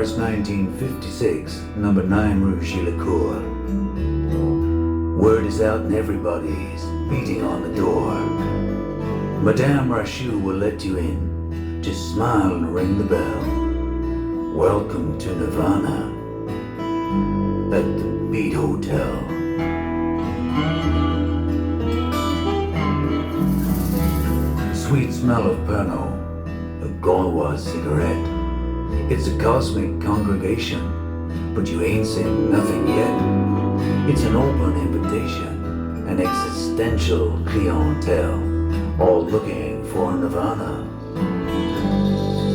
Paris 1956, number 9 Rue Gillicourt. Word is out and everybody's beating on the door. Madame Rachou will let you in. Just smile and ring the bell. Welcome to Nirvana at the Beat Hotel. Sweet smell of Pernod, a Gaulois cigarette. It's a cosmic congregation, but you ain't seen nothing yet. It's an open invitation, an existential clientele, all looking for Nirvana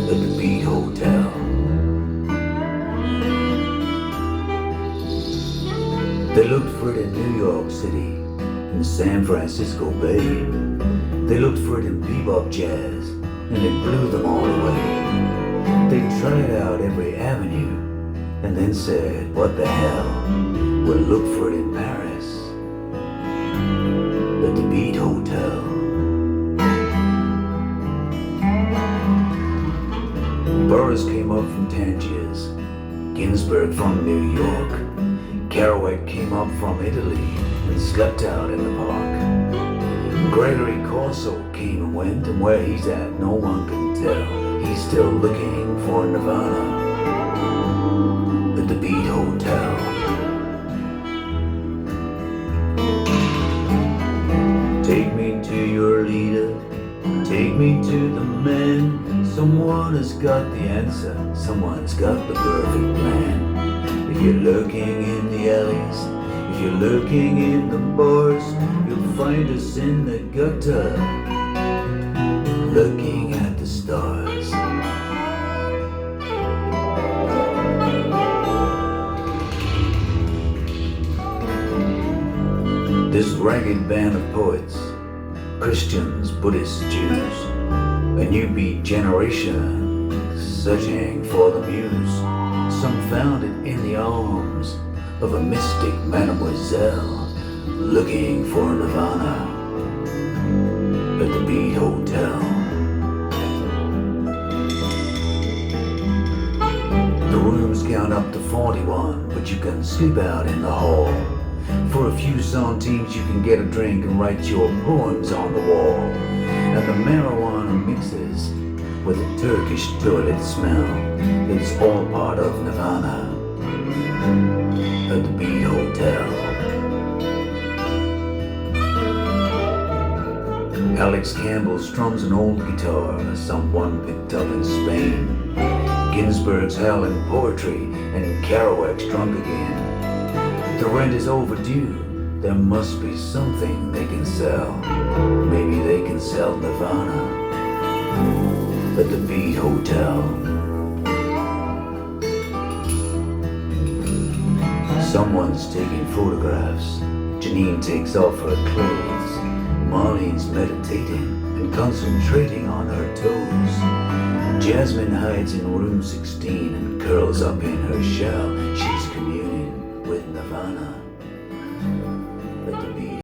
at the Beat Hotel. They looked for it in New York City, in San Francisco Bay. They looked for it in bebop jazz, and it blew them all away. They tried out every avenue, and then said, what the hell, we'll look for it in Paris, at the Beat Hotel. Burroughs came up from Tangiers, Ginsberg from New York, Kerouac came up from Italy and slept out in the park. Gregory Corso came and went, and where he's at no one can tell. He's still looking for Nirvana at the Beat Hotel. Take me to your leader, take me to the man. Someone has got the answer, someone's got the perfect plan. If you're lurking in the alleys, if you're lurking in the bars, you'll find us in the gutter, looking at the stars. This ragged band of poets, Christians, Buddhists, Jews, a new beat generation searching for the muse. Some found it in the arms of a mystic mademoiselle, looking for Nirvana at the Beat Hotel. The rooms count up to 41, but you can sleep out in the hall. For a few centimes you can get a drink and write your poems on the wall. And the marijuana mixes with a Turkish toilet smell. It's all part of Nirvana at the Beat Hotel. Alex Campbell strums an old guitar, someone picked up in Spain. Ginsberg's howling poetry, and Kerouac's drunk again. The rent is overdue, there must be something they can sell. Maybe they can sell Nirvana at the Beat Hotel. Someone's taking photographs. Janine takes off her clothes. Marlene's meditating and concentrating on her toes. Jasmine hides in room 16 and curls up in her shell. She's